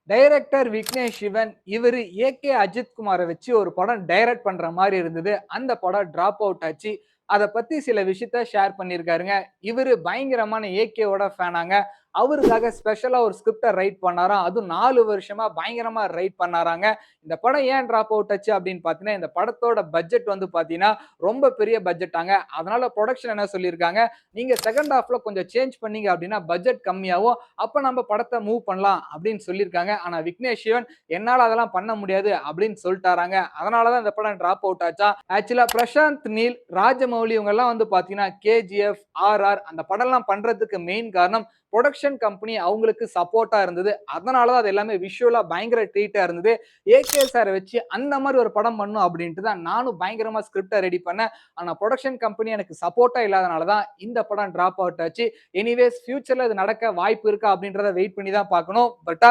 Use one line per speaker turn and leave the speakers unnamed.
Director Vignesh Sivan இவரு AK Ajith Kumara வச்சு ஒரு படம் டைரக்ட் பண்ற மாரி இருந்தது. அந்த படம் டிராப் அவுட் ஆச்சு. அத பத்தி சில விஷயத்த ஷேர் பண்ணியிருக்காருங்க. இவரு பயங்கரமான ஏகேவோட ஃபேனாங்க. அவருக்காக ஸ்பெஷலா ஒரு ஸ்கிரிப்ட்ட ரைட் பண்ணாராம். அதுவும் 4 வருஷமா பயங்கரமா ரைட் பண்ணாராங்க. இந்த படம் ஏன் டிராப் அவுட் ஆச்சு அப்படின்னு பார்த்தீங்கன்னா, இந்த படத்தோட பட்ஜெட் வந்து பார்த்தீங்கன்னா, ரொம்ப பெரிய பட்ஜெட்டாங்க. அதனால புரொடக்ஷன் என்ன சொல்லியிருக்காங்க, நீங்க செகண்ட் ஹால்ஃப்ல கொஞ்சம் சேஞ்ச் பண்ணீங்க அப்படின்னா பட்ஜெட் கம்மியாவும். அப்ப நம்ம படத்த மூவ் பண்ணலாம் அப்படின்னு சொல்லியிருக்காங்க. ஆனா விக்னேஷ் சிவன் என்னால அதெல்லாம் பண்ண முடியாது அப்படின்னு சொல்லிட்டாராங்க. அதனால தான் இந்த படம் டிராப் அவுட் ஆச்சாம். ஆக்சுவலா பிரசாந்த் நீல், ராஜமௌலி இவங்கலாம் வந்து பார்த்தீங்கன்னா, கேஜிஎஃப், ஆர்ஆர் அந்த படம்லாம் பண்றதுக்கு மெயின் காரணம் புரொடக்ஷன் கம்பெனி அவங்களுக்கு சப்போர்ட்டா இருந்தது. அதனால தான் அது எல்லாமே விஷுவலா பயங்கர ட்ரீட்டா இருந்தது. ஏகே சார வச்சு அந்த மாரி ஒரு படம் பண்ணணும் அப்படின்ட்டு தான் நானும் பயங்கரமா ஸ்கிரிப்ட்ட ரெடி பண்ணேன். ஆனா புரொடக்ஷன் கம்பெனி எனக்கு சப்போர்ட்டா இல்லாதனால தான் இந்த படம் டிராப் அவுட் ஆச்சு. எனிவேஸ் ஃபியூச்சர்ல இது நடக்க வாய்ப்பு இருக்கா அப்படின்றத வெயிட் பண்ணி தான் பார்க்கணும். பட்